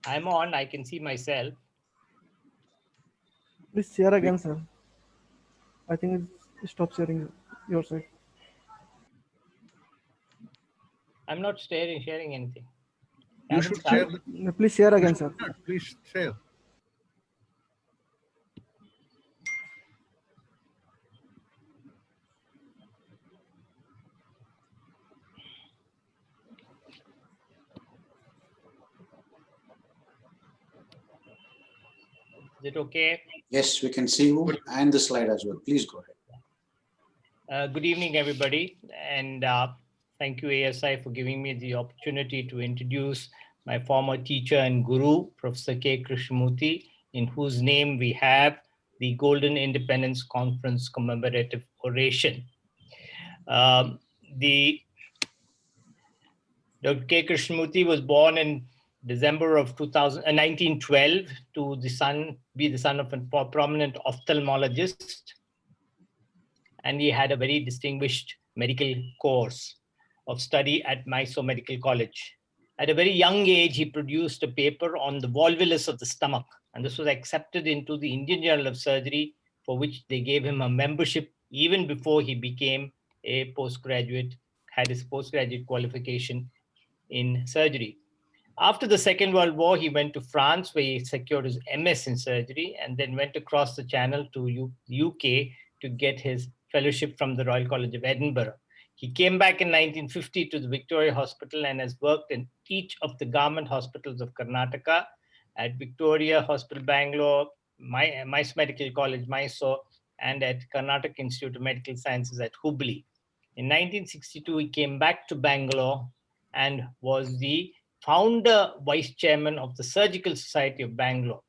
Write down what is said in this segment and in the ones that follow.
I'm on. I can see myself. Please share again, sir. I think it stops sharing your side. I'm not sharing anything. You should share. Please share again, sir. Please share. Is it okay? Yes, we can see you and the slide as well. Please go ahead. Good evening, everybody. And thank you, ASI, for giving me the opportunity to introduce my former teacher and guru, Professor K. Krishnamurthy, in whose name we have the Golden Independence Conference commemorative oration. Dr. K. Krishnamurthy was born in December of 1912 to be the son of a prominent ophthalmologist. And he had a very distinguished medical course of study at Mysore Medical College. At a very young age, he produced a paper on the volvulus of the stomach. And this was accepted into the Indian Journal of Surgery, for which they gave him a membership even before he became a postgraduate, had his postgraduate qualification in surgery. After the Second World War, he went to France, where he secured his MS in surgery, and then went across the channel to UK to get his fellowship from the Royal College of Edinburgh. He came back in 1950 to the Victoria Hospital and has worked in each of the government hospitals of Karnataka, at Victoria Hospital, Bangalore, Mysore Medical College, Mysore, and at Karnataka Institute of Medical Sciences at Hubli. In 1962, he came back to Bangalore and was the founder vice chairman of the Surgical Society of Bangalore.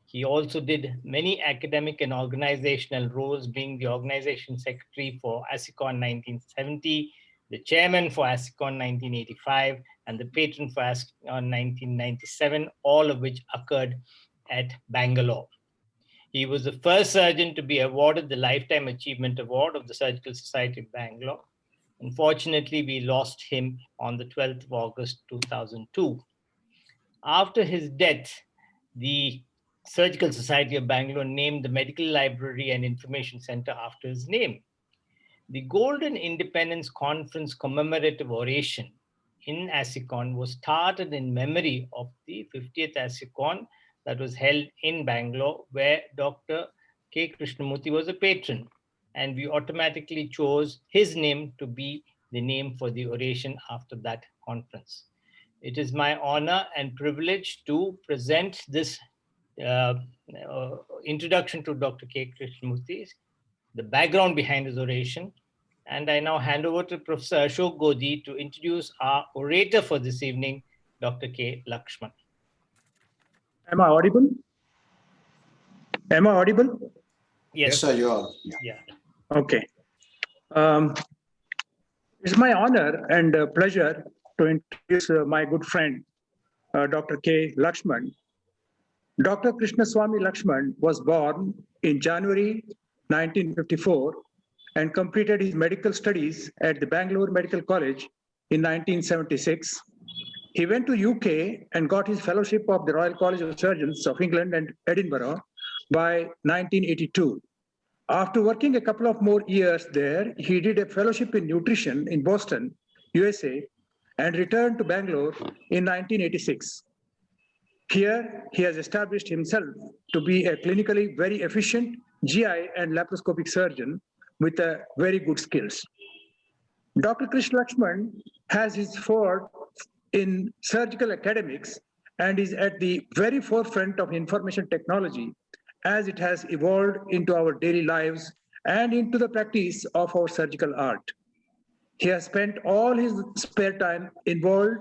He also did many academic and organizational roles, being the organization secretary for ASICON 1970, the chairman for ASICON 1985, and the patron for ASICON 1997, all of which occurred at Bangalore. He was the first surgeon to be awarded the Lifetime Achievement Award of the Surgical Society of Bangalore. Unfortunately, we lost him on the 12th of August, 2002. After his death, the Surgical Society of Bangalore named the Medical Library and Information Center after his name. The Golden Independence Conference commemorative oration in ASICON was started in memory of the 50th ASICON that was held in Bangalore, where Dr. K. Krishnamurthy was a patron. And we automatically chose his name to be the name for the oration after that conference. It is my honor and privilege to present this introduction to Dr. K. Krishnamurthy, the background behind his oration. And I now hand over to Professor Ashok Godhi to introduce our orator for this evening, Dr. K. Lakshman. Am I audible? Am I audible? Yes, sir, you are. Yeah. Okay. It's my honor and pleasure to introduce my good friend, Dr. K. Lakshman. Dr. Krishnaswamy Lakshman was born in January 1954 and completed his medical studies at the Bangalore Medical College in 1976. He went to UK and got his fellowship of the Royal College of Surgeons of England and Edinburgh by 1982. After working a couple of more years there, he did a fellowship in nutrition in Boston, USA, and returned to Bangalore in 1986. Here, he has established himself to be a clinically very efficient GI and laparoscopic surgeon with very good skills. Dr. Krishna Lakshman has his forte in surgical academics and is at the very forefront of information technology as it has evolved into our daily lives and into the practice of our surgical art. He has spent all his spare time involved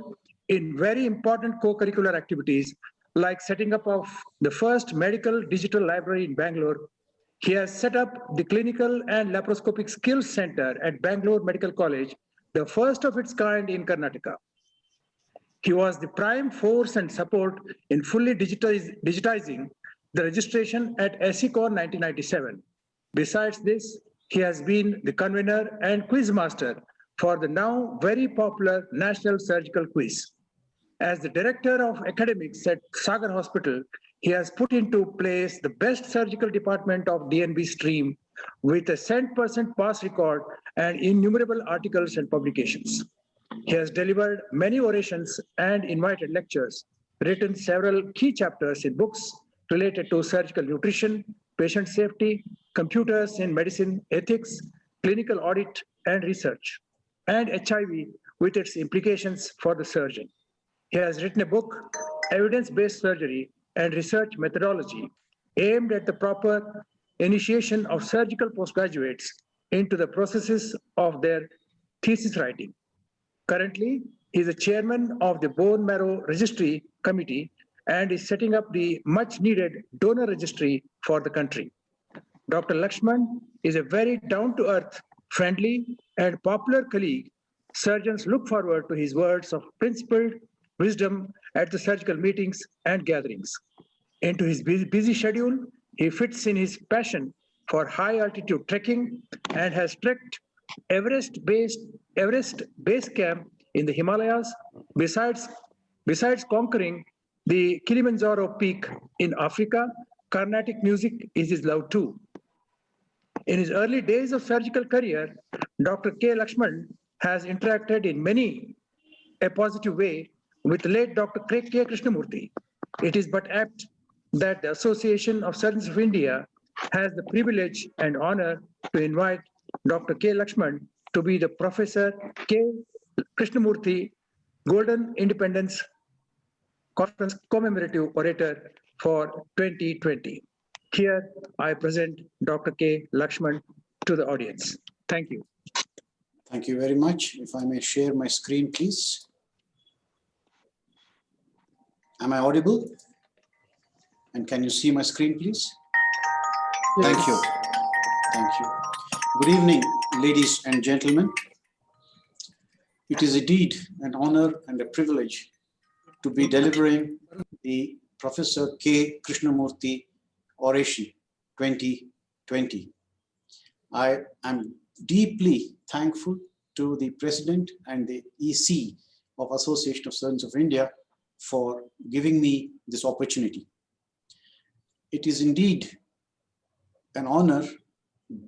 in very important co-curricular activities like setting up of the first medical digital library in Bangalore. He has set up the Clinical and Laparoscopic Skills Center at Bangalore Medical College, the first of its kind in Karnataka. He was the prime force and support in fully digitizing the registration at ASICON 1997. Besides this, he has been the convener and quiz master for the now very popular National Surgical Quiz. As the director of academics at Sagar Hospital, he has put into place the best surgical department of DNB stream with a 100% pass record and innumerable articles and publications. He has delivered many orations and invited lectures, written several key chapters in books related to surgical nutrition, patient safety, computers in medicine, ethics, clinical audit and research, and HIV with its implications for the surgeon. He has written a book, Evidence-Based Surgery and Research Methodology, aimed at the proper initiation of surgical postgraduates into the processes of their thesis writing. Currently, he is the chairman of the Bone Marrow Registry Committee and is setting up the much-needed donor registry for the country. Dr. Lakshman is a very down-to-earth, friendly, and popular colleague. Surgeons look forward to his words of principled wisdom at the surgical meetings and gatherings. Into his busy schedule, he fits in his passion for high-altitude trekking and has trekked Everest Base Camp in the Himalayas, besides conquering the Kilimanjaro peak in Africa. Carnatic music is his love too. In his early days of surgical career, Dr. K. Lakshman has interacted in many a positive way with the late Dr. K. Krishnamurthy. It is but apt that the Association of Surgeons of India has the privilege and honor to invite Dr. K. Lakshman to be the Professor K. Krishnamurthy Golden Independence Conference Commemorative Orator for 2020. Here, I present Dr. K. Lakshman to the audience. Thank you. Thank you very much. If I may share my screen, please. Am I audible? And can you see my screen, please? Thank you. Thank you. Good evening, ladies and gentlemen. It is indeed an honor and a privilege to be delivering the Professor K. Krishnamurthy Oration 2020. I am deeply thankful to the President and the EC of Association of Surgeons of India for giving me this opportunity. It is indeed an honor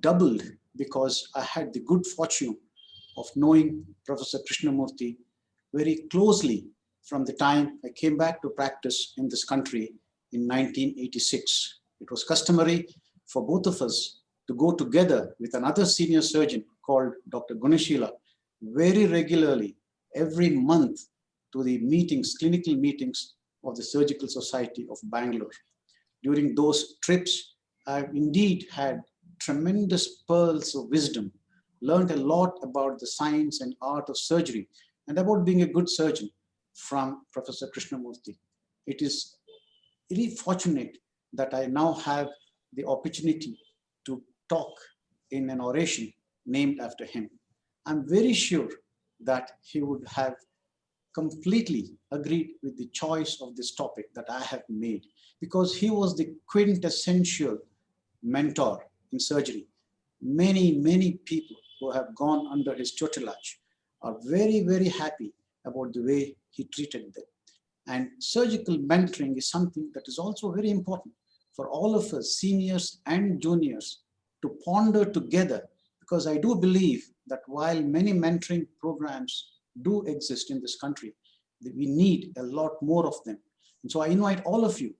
doubled because I had the good fortune of knowing Professor Krishnamurthy very closely from the time I came back to practice in this country in 1986. It was customary for both of us to go together with another senior surgeon called Dr. Gunashila very regularly every month to the meetings, clinical meetings of the Surgical Society of Bangalore. During those trips, I've indeed had tremendous pearls of wisdom, learned a lot about the science and art of surgery and about being a good surgeon from Professor Krishnamurthy. It is really fortunate that I now have the opportunity to talk in an oration named after him. I'm very sure that he would have completely agreed with the choice of this topic that I have made, because he was the quintessential mentor in surgery. Many people who have gone under his tutelage are very, very happy about the way he treated them. And surgical mentoring is something that is also very important for all of us, seniors and juniors, to ponder together, because I do believe that while many mentoring programs do exist in this country, that we need a lot more of them. And so I invite all of you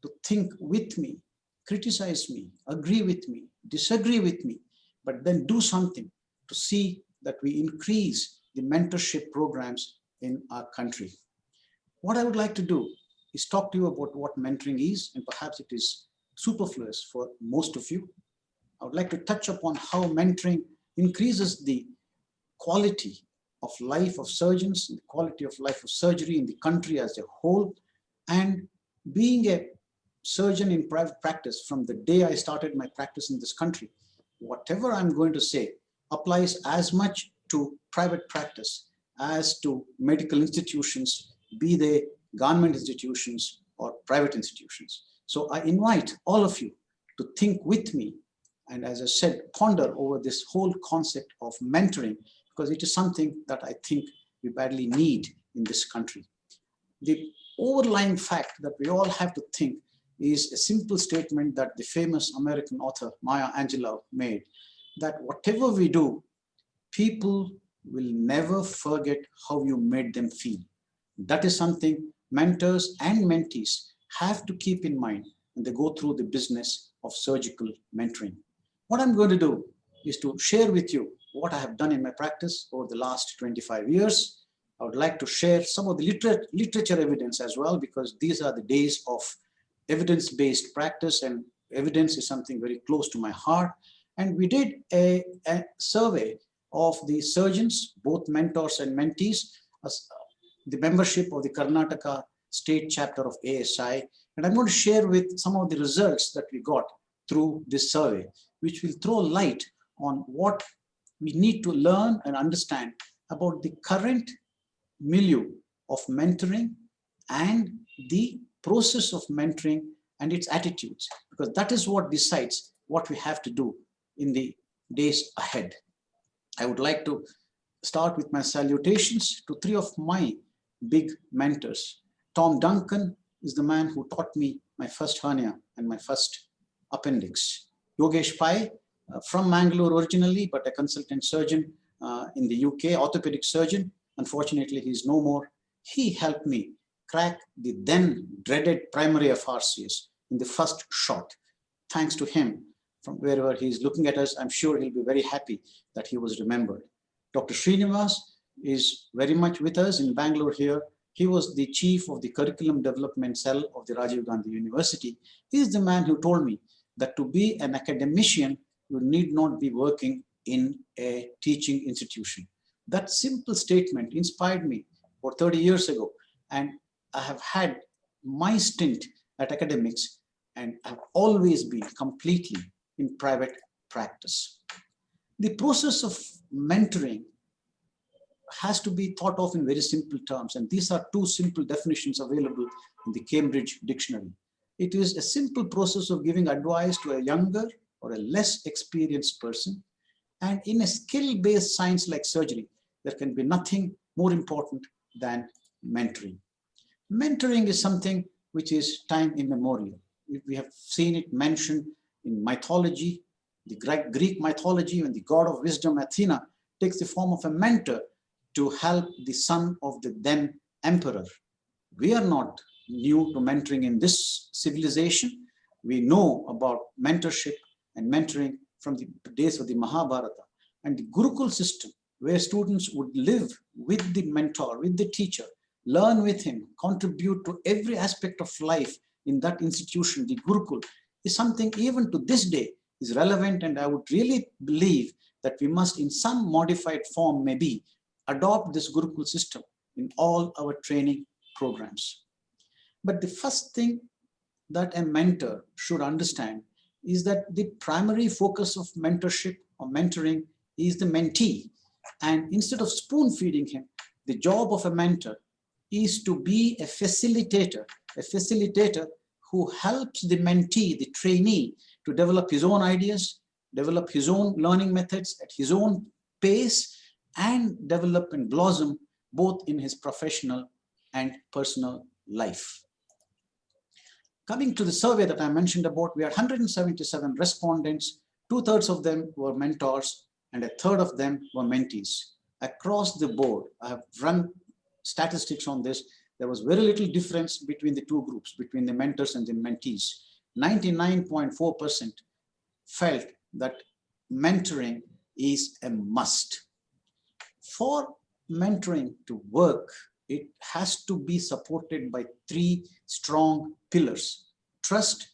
to think with me, criticize me, agree with me, disagree with me, but then do something to see that we increase the mentorship programs in our country. What I would like to do is talk to you about what mentoring is, and perhaps it is superfluous for most of you. I would like to touch upon how mentoring increases the quality of life of surgeons, the quality of life of surgery in the country as a whole. And being a surgeon in private practice, from the day I started my practice in this country, whatever I'm going to say applies as much to private practice as to medical institutions, be they government institutions or private institutions. So I invite all of you to think with me, and as I said, ponder over this whole concept of mentoring, because it is something that I think we badly need in this country. the overlying fact that we all have to think is a simple statement that the famous American author Maya Angelou made, that whatever we do, people will never forget how you made them feel. That is something mentors and mentees have to keep in mind when they go through the business of surgical mentoring. What I'm going to do is to share with you what I have done in my practice over the last 25 years. I would like to share some of the literature evidence as well, because these are the days of evidence-based practice, and evidence is something very close to my heart. And we did a survey of the surgeons, both mentors and mentees, the membership of the Karnataka state chapter of ASI. And I'm going to share with some of the results that we got through this survey, which will throw light on what we need to learn and understand about the current milieu of mentoring and the process of mentoring and its attitudes, because that is what decides what we have to do in the days ahead. I would like to start with my salutations to three of my big mentors. Tom Duncan is the man who taught me my first hernia and my first appendix. Yogesh Pai, from Mangalore originally, but a consultant surgeon in the UK, orthopedic surgeon. Unfortunately, he's no more. He helped me crack the then dreaded primary FRCS in the first shot. Thanks to him, from wherever he's looking at us, I'm sure he'll be very happy that he was remembered. Dr. Srinivas is very much with us in Bangalore here. He was the chief of the curriculum development cell of the Rajiv Gandhi University. He is the man who told me that to be an academician, you need not be working in a teaching institution. That simple statement inspired me for 30 years ago, and I have had my stint at academics and have always been completely in private practice. The process of mentoring has to be thought of in very simple terms, and these are two simple definitions available in the Cambridge Dictionary. It is a simple process of giving advice to a younger or a less experienced person, and in a skill-based science like surgery, there can be nothing more important than mentoring. Mentoring is something which is time immemorial. We have seen it mentioned in mythology, the Greek mythology, when the god of wisdom Athena takes the form of a mentor to help the son of the then emperor. We are not new to mentoring in this civilization. We know about mentorship and mentoring from the days of the Mahabharata, and the Gurukul system, where students would live with the mentor, with the teacher, learn with him, contribute to every aspect of life in that institution. The Gurukul is something even to this day is relevant, and I would really believe that we must in some modified form maybe adopt this Gurukul system in all our training programs. But the first thing that a mentor should understand is that the primary focus of mentorship or mentoring is the mentee. And instead of spoon feeding him, the job of a mentor is to be a facilitator who helps the mentee, the trainee, to develop his own ideas, develop his own learning methods at his own pace, and develop and blossom both in his professional and personal life. Coming to the survey that I mentioned about, we had 177 respondents. 2/3 of them were mentors and 1/3 of them were mentees. Across the board, I have run statistics on this. There was very little difference between the two groups, between the mentors and the mentees. 99.4% felt that mentoring is a must. For mentoring to work, it has to be supported by 3 strong pillars: trust,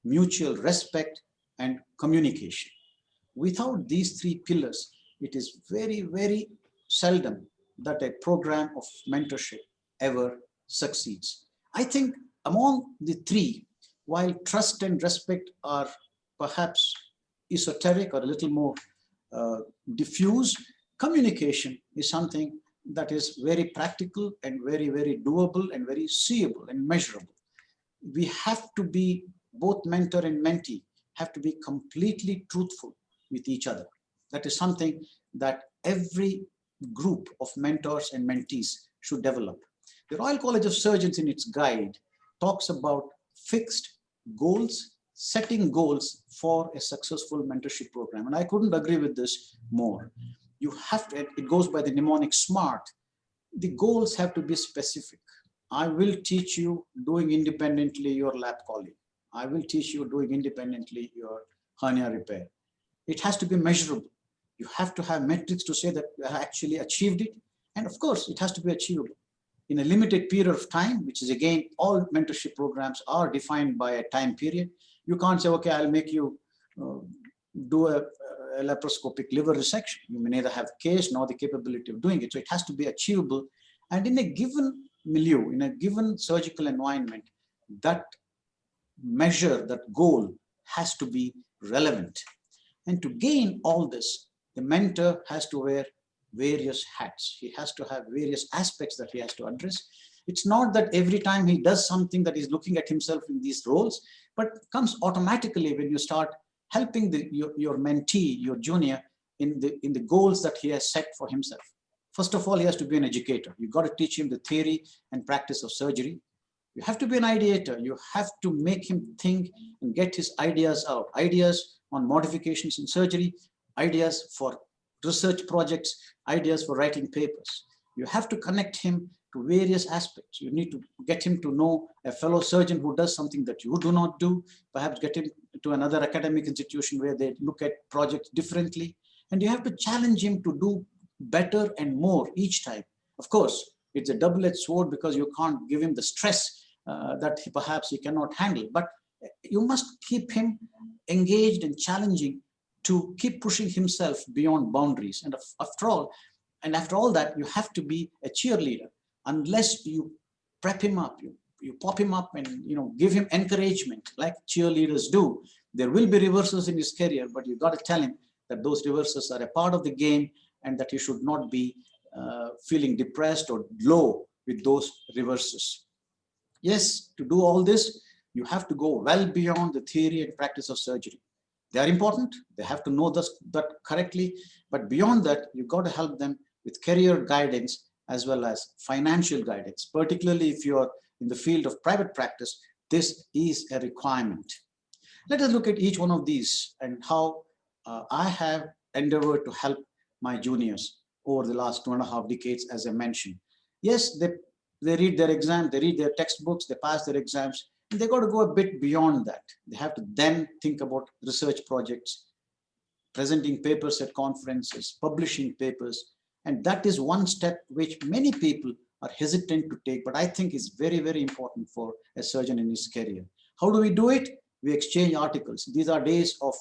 mutual respect, and communication. Without these 3 pillars, it is very, very seldom that a program of mentorship ever succeeds. I think among the 3, while trust and respect are perhaps esoteric or a little more diffuse, communication is something that is very practical and very, very doable and very seeable and measurable. We have to be, both mentor and mentee, have to be completely truthful with each other. That is something that every group of mentors and mentees should develop. The Royal College of Surgeons in its guide talks about fixed goals, setting goals for a successful mentorship program. And I couldn't agree with this more. You have to, it goes by the mnemonic SMART. The goals have to be specific. I will teach you doing independently your lap calling. I will teach you doing independently your hernia repair. It has to be measurable. You have to have metrics to say that you have actually achieved it. And of course, it has to be achievable in a limited period of time, which is again, all mentorship programs are defined by a time period. You can't say, okay, I'll make you do a laparoscopic liver resection. You may neither have case nor the capability of doing it. So it has to be achievable. And in a given milieu, in a given surgical environment, that measure, that goal has to be relevant. And to gain all this, the mentor has to wear various hats. He has to have various aspects that he has to address. It's not that every time he does something that he's looking at himself in these roles, but comes automatically when you start helping your mentee, your junior, in the goals that he has set for himself. First of all, he has to be an educator. You've got to teach him the theory and practice of surgery. You have to be an ideator. You have to make him think and get his ideas out. Ideas on modifications in surgery, ideas for research projects, ideas for writing papers. You have to connect him to various aspects. You need to get him to know a fellow surgeon who does something that you do not do, perhaps get him to another academic institution where they look at projects differently. And you have to challenge him to do better and more each time. Of course, it's a double-edged sword because you can't give him the stress that perhaps he cannot handle, but you must keep him engaged and challenging to keep pushing himself beyond boundaries. And after all that, you have to be a cheerleader. Unless you prep him up, you pop him up and give him encouragement like cheerleaders do. There will be reversals in his career, but you got to tell him that those reversals are a part of the game and that he should not be feeling depressed or low with those reversals. Yes, to do all this, you have to go well beyond the theory and practice of surgery. They are important. They have to know that correctly. But beyond that, you've got to help them with career guidance as well as financial guidance. Particularly if you're in the field of private practice, this is a requirement. Let us look at each one of these and how I have endeavored to help my juniors over the last 2.5 decades, as I mentioned. Yes, they read their exam, they read their textbooks, they pass their exams. They got to go a bit beyond that. They have to then think about research projects, presenting papers at conferences, publishing papers. And that is one step which many people are hesitant to take, but I think is very, very important for a surgeon in his career. How do we do it? We exchange articles. These are days of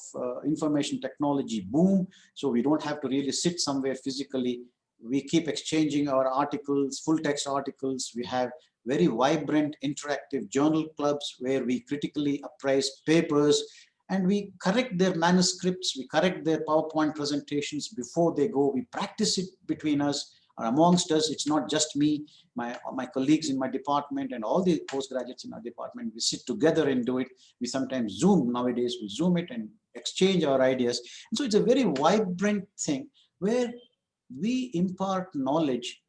information technology boom, so we don't have to really sit somewhere physically. We keep exchanging our articles, full text articles. We have very vibrant interactive journal clubs where we critically appraise papers and we correct their manuscripts, we correct their PowerPoint presentations before they go. We practice it between us or amongst us. It's not just me, my colleagues in my department and all the postgraduates in our department. We sit together and do it. We sometimes Zoom nowadays, we Zoom it and exchange our ideas. And so it's a very vibrant thing where we impart knowledge,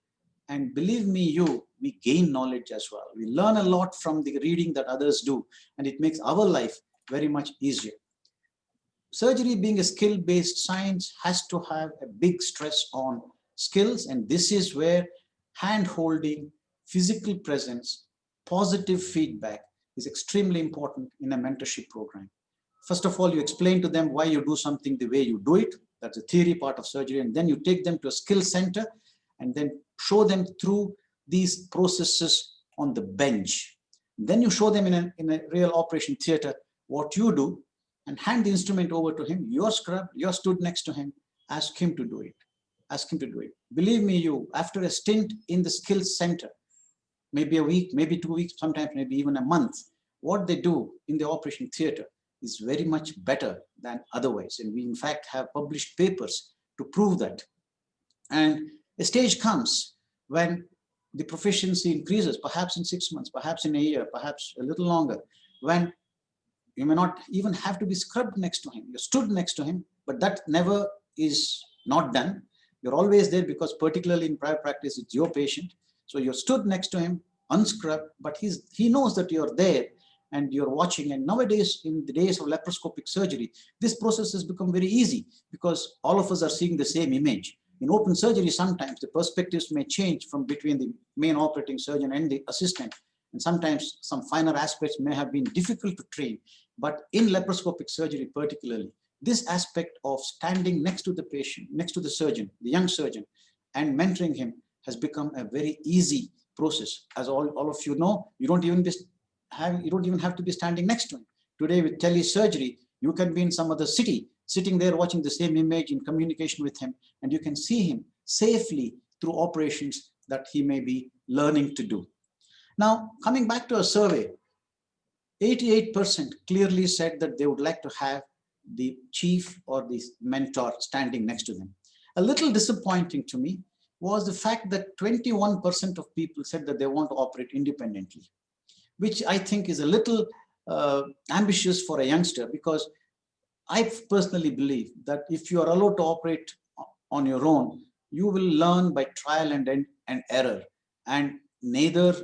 and believe me, we gain knowledge as well. We learn a lot from the reading that others do, and it makes our life very much easier. Surgery being a skill-based science has to have a big stress on skills, and this is where hand-holding, physical presence, positive feedback is extremely important in a mentorship program. First of all, you explain to them why you do something the way you do it. That's the theory part of surgery. And then you take them to a skill center and then show them through these processes on the bench. Then you show them in a real operation theater what you do and hand the instrument over to him. You're scrubbed, you're stood next to him, ask him to do it. Ask him to do it. Believe me, after a stint in the skill center, maybe a week, maybe 2 weeks, sometimes maybe even a month, what they do in the operation theater is very much better than otherwise. And we in fact have published papers to prove that. And a stage comes when the proficiency increases, perhaps in 6 months, perhaps in a year, perhaps a little longer, when you may not even have to be scrubbed next to him. You're stood next to him, but that never is not done. You're always there because particularly in private practice, it's your patient. So you're stood next to him, unscrub, but he knows that you're there and you're watching. And nowadays, in the days of laparoscopic surgery, this process has become very easy because all of us are seeing the same image. In open surgery, sometimes the perspectives may change from between the main operating surgeon and the assistant. And sometimes some finer aspects may have been difficult to train. But in laparoscopic surgery particularly, this aspect of standing next to the patient, next to the surgeon, the young surgeon, and mentoring him has become a very easy process. As all of you know, you don't even have to be standing next to him. Today with telesurgery, you can be in some other city, sitting there watching the same image, in communication with him, and you can see him safely through operations that he may be learning to do. Now, coming back to a survey, 88% clearly said that they would like to have the chief or the mentor standing next to them. A little disappointing to me was the fact that 21% of people said that they want to operate independently, which I think is a little ambitious for a youngster, because I personally believe that if you are allowed to operate on your own, you will learn by trial and error, and neither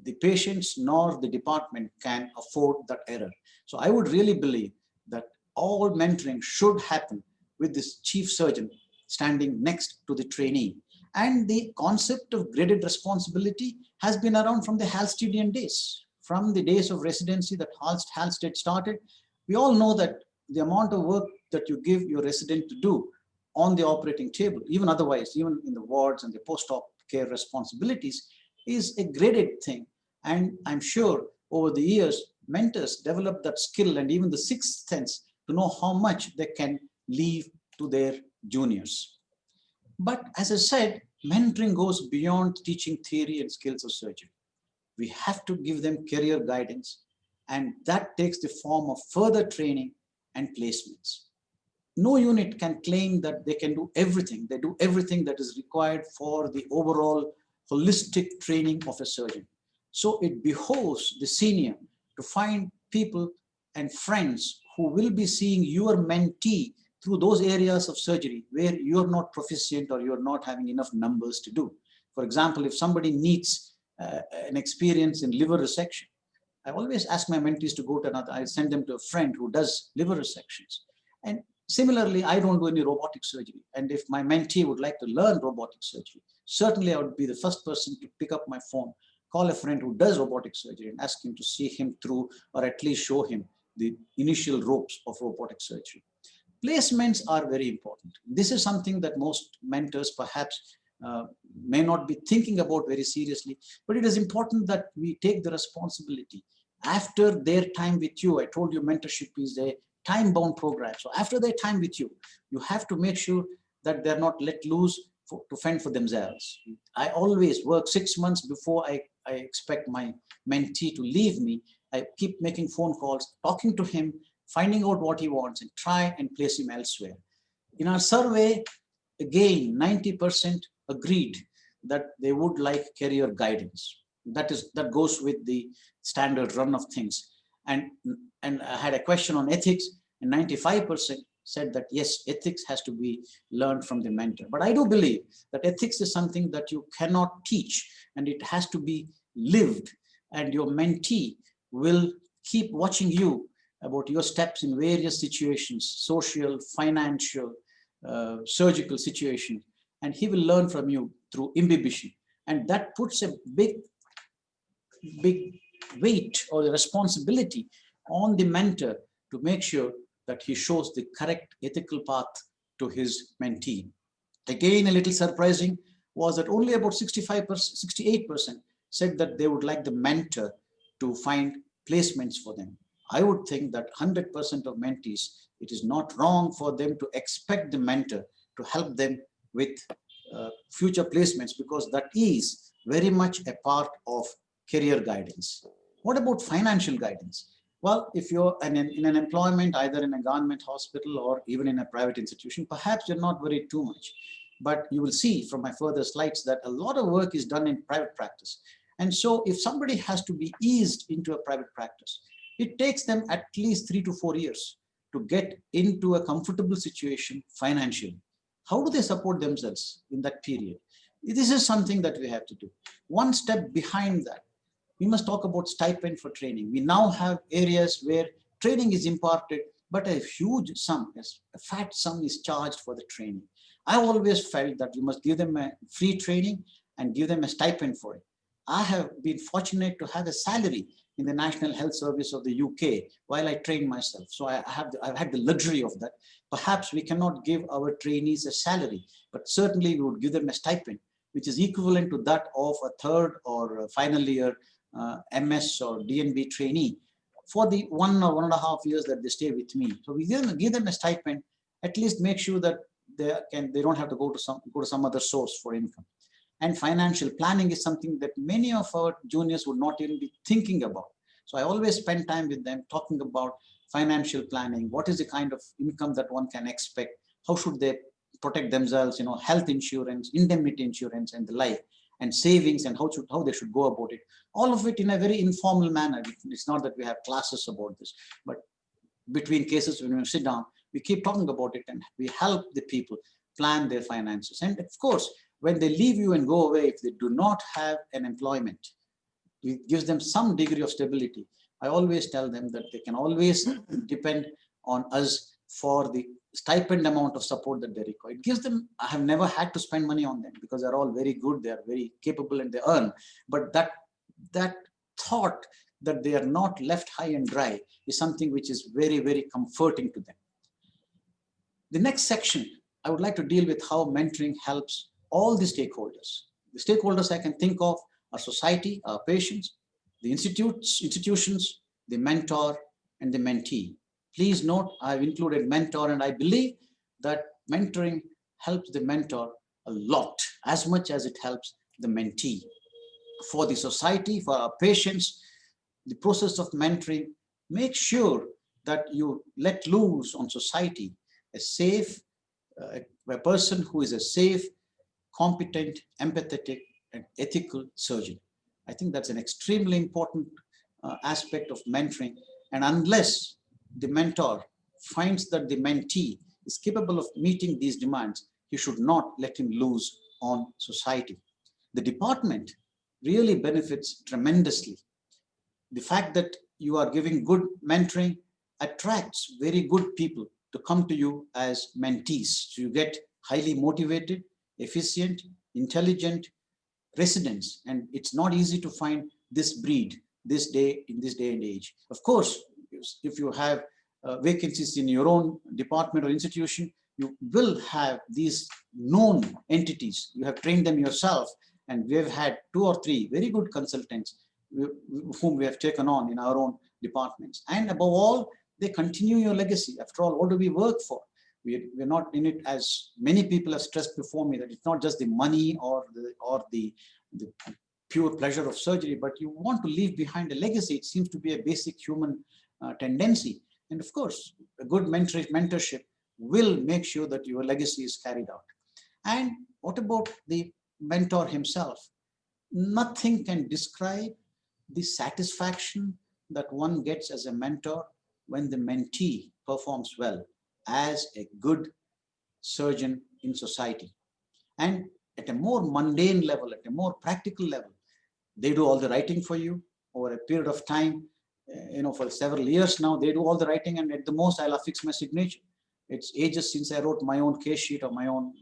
the patients nor the department can afford that error. So I would really believe that all mentoring should happen with this chief surgeon standing next to the trainee. And the concept of graded responsibility has been around from the Halstedian days. From the days of residency that Halsted started, we all know that the amount of work that you give your resident to do on the operating table, even otherwise, even in the wards and the post-op care responsibilities, is a graded thing. And I'm sure over the years, mentors develop that skill and even the sixth sense to know how much they can leave to their juniors. But as I said, mentoring goes beyond teaching theory and skills of surgery. We have to give them career guidance, and that takes the form of further training and placements. No unit can claim that they can do everything. They do everything that is required for the overall holistic training of a surgeon. So it behoves the senior to find people and friends who will be seeing your mentee through those areas of surgery where you're not proficient or you're not having enough numbers to do. For example, if somebody needs an experience in liver resection, I always ask my mentees to go to another, I send them to a friend who does liver resections. And similarly, I don't do any robotic surgery. And if my mentee would like to learn robotic surgery, certainly I would be the first person to pick up my phone, call a friend who does robotic surgery and ask him to see him through, or at least show him the initial ropes of robotic surgery. Placements are very important. This is something that most mentors perhaps may not be thinking about very seriously, but it is important that we take the responsibility. After their time with you, I told you mentorship is a time-bound program. So after their time with you, you have to make sure that they're not let loose to fend for themselves. I always work 6 months before I expect my mentee to leave me. I keep making phone calls, talking to him, finding out what he wants, and try and place him elsewhere. In our survey, again, 90% agreed that they would like career guidance. That goes with the standard run of things. And I had a question on ethics, and 95% said that yes, ethics has to be learned from the mentor. But I do believe that ethics is something that you cannot teach, and it has to be lived, and your mentee will keep watching you about your steps in various situations, social, financial, surgical situations, and he will learn from you through imbibition. And that puts a big weight or the responsibility on the mentor to make sure that he shows the correct ethical path to his mentee. Again, a little surprising was that only about 68% said that they would like the mentor to find placements for them. I would think that 100% of mentees, it is not wrong for them to expect the mentor to help them with future placements, because that is very much a part of career guidance. What about financial guidance? Well, if you're in an employment, either in a government hospital or even in a private institution, perhaps you're not worried too much. But you will see from my further slides that a lot of work is done in private practice. And so if somebody has to be eased into a private practice, it takes them at least 3 to 4 years to get into a comfortable situation financially. How do they support themselves in that period? This is something that we have to do. One step behind that, we must talk about stipend for training. We now have areas where training is imparted, but a huge sum, a fat sum is charged for the training. I always felt that you must give them a free training and give them a stipend for it. I have been fortunate to have a salary in the National Health Service of the UK while I train myself. So I've had the luxury of that. Perhaps we cannot give our trainees a salary, but certainly we would give them a stipend, which is equivalent to that of a third or a final year MS or DNB trainee for the 1 or 1.5 years that they stay with me. So we give them a stipend, at least make sure that they don't have to go to some other source for income. And financial planning is something that many of our juniors would not even be thinking about. So I always spend time with them talking about financial planning. What is the kind of income that one can expect? How should they protect themselves? You know, health insurance, indemnity insurance, and the like, and savings, and how they should go about it. All of it in a very informal manner. It's not that we have classes about this, but between cases when we sit down, we keep talking about it, and we help the people plan their finances. And of course, when they leave you and go away, if they do not have an employment, it gives them some degree of stability. I always tell them that they can always depend on us for the stipend amount of support that they require. It gives them, I have never had to spend money on them because they're all very good, they're very capable, and they earn. But that thought that they are not left high and dry is something which is very, very comforting to them. The next section, I would like to deal with how mentoring helps all the stakeholders. The stakeholders I can think of are society, our patients, the institutions, the mentor, and the mentee. Please note, I've included mentor, and I believe that mentoring helps the mentor a lot, as much as it helps the mentee. For the society, for our patients, the process of mentoring, make sure that you let loose on society a person who is a safe, competent, empathetic, and ethical surgeon. I think that's an extremely important aspect of mentoring. And unless the mentor finds that the mentee is capable of meeting these demands, he should not let him loose on society. The department really benefits tremendously. The fact that you are giving good mentoring attracts very good people to come to you as mentees. So you get highly motivated, efficient, intelligent residents, and it's not easy to find this breed in this day and age. Of course, if you have vacancies in your own department or institution, you will have these known entities. You have trained them yourself, and we have had 2 or 3 very good consultants whom we have taken on in our own departments. And above all, they continue your legacy. After all, what do we work for? We're not in it, as many people have stressed before me, that it's not just the money or the pure pleasure of surgery, but you want to leave behind a legacy. It seems to be a basic human tendency. And of course, a good mentorship will make sure that your legacy is carried out. And what about the mentor himself? Nothing can describe the satisfaction that one gets as a mentor when the mentee performs well as a good surgeon in society. And at a more mundane level, at a more practical level, they do all the writing for you over a period of time. For several years now, they do all the writing, and at the most, I'll affix my signature. It's ages since I wrote my own case sheet or my own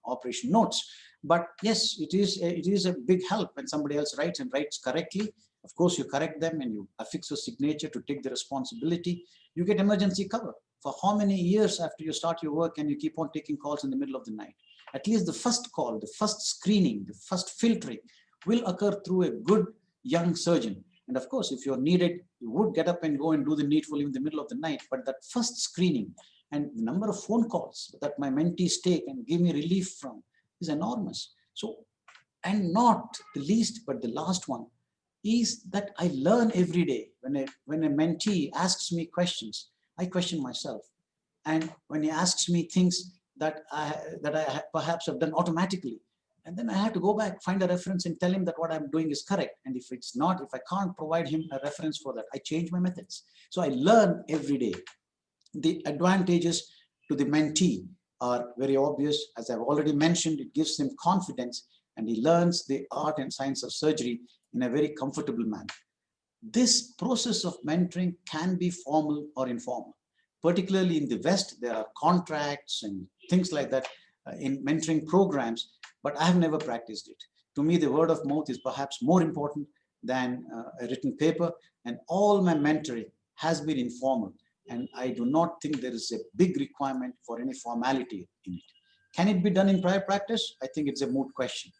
operation notes. But yes, it is a big help when somebody else writes and writes correctly. Of course, you correct them and you affix your signature to take the responsibility. You get emergency cover for how many years after you start your work, and you keep on taking calls in the middle of the night. At least the first call, the first screening, the first filtering will occur through a good young surgeon. And of course, if you're needed, you would get up and go and do the needful in the middle of the night. But that first screening and the number of phone calls that my mentees take and give me relief from is enormous. So, and not the least, but the last one is that I learn every day. When a mentee asks me questions, I question myself. And when he asks me things that I perhaps have done automatically, and then I have to go back, find a reference, and tell him that what I'm doing is correct. And if it's not, if I can't provide him a reference for that, I change my methods. So I learn every day. The advantages to the mentee are very obvious. As I've already mentioned, it gives him confidence and he learns the art and science of surgery in a very comfortable manner. This process of mentoring can be formal or informal. Particularly in the West, there are contracts and things like that in mentoring programs, but I have never practiced it. To me, the word of mouth is perhaps more important than a written paper, and all my mentoring has been informal, and I do not think there is a big requirement for any formality in it. Can it be done in private practice? I think it's a moot question.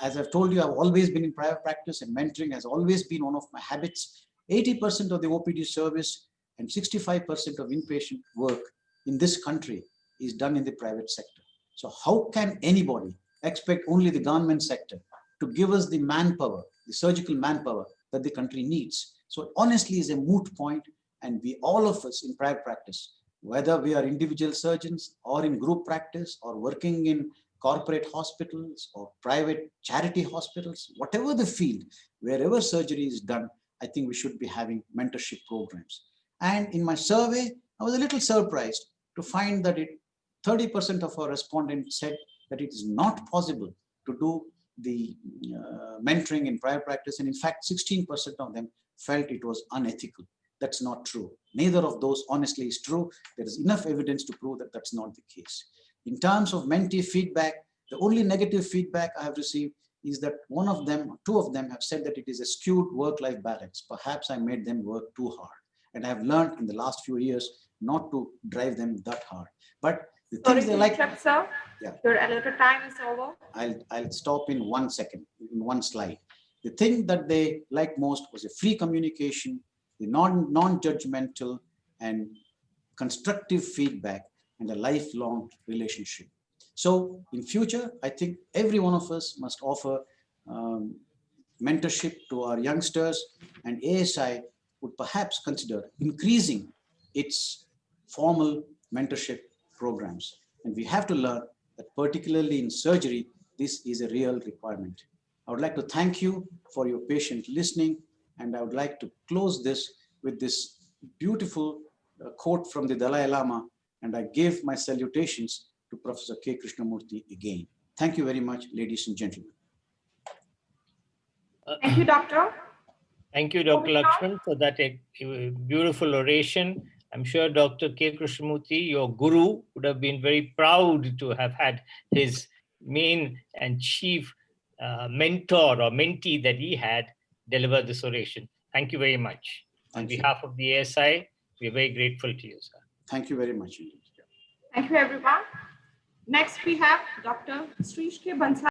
As I've told you, I've always been in private practice, and mentoring has always been one of my habits. 80% of the OPD service and 65% of inpatient work in this country is done in the private sector. So how can anybody expect only the government sector to give us the manpower, the surgical manpower that the country needs? So honestly, is a moot point, and we, all of us in private practice, whether we are individual surgeons or in group practice or working in corporate hospitals or private charity hospitals, whatever the field, wherever surgery is done, I think we should be having mentorship programs. And in my survey, I was a little surprised to find that 30% of our respondents said that it is not possible to do the mentoring in private practice. And in fact, 16% of them felt it was unethical. That's not true. Neither of those honestly is true. There is enough evidence to prove that that's not the case. In terms of mentee feedback, the only negative feedback I have received is that two of them have said that it is a skewed work-life balance. Perhaps I made them work too hard. And I have learned in the last few years not to drive them that hard. But the things they like, sir. Yeah. Your allotted time is over. I'll stop in 1 second, in one slide. The thing that they liked most was a free communication, the non-judgmental and constructive feedback, and a lifelong relationship. So in future, I think every one of us must offer mentorship to our youngsters, and ASI would perhaps consider increasing its formal mentorship programs. And we have to learn that particularly in surgery, this is a real requirement. I would like to thank you for your patient listening, and I would like to close this with this beautiful quote from the Dalai Lama, and I give my salutations to Professor K. Krishnamurthy again. Thank you very much, ladies and gentlemen. Thank you, Doctor. Thank you, Dr. Lakshman, for that beautiful oration. I'm sure Dr. K. Krishnamurthy, your guru, would have been very proud to have had his main and chief mentor or mentee that he had deliver this oration. Thank you very much. On behalf of the ASI, we're very grateful to you, sir. Thank you very much. Thank you, everyone. Next, we have Dr. Srish K. Bansal.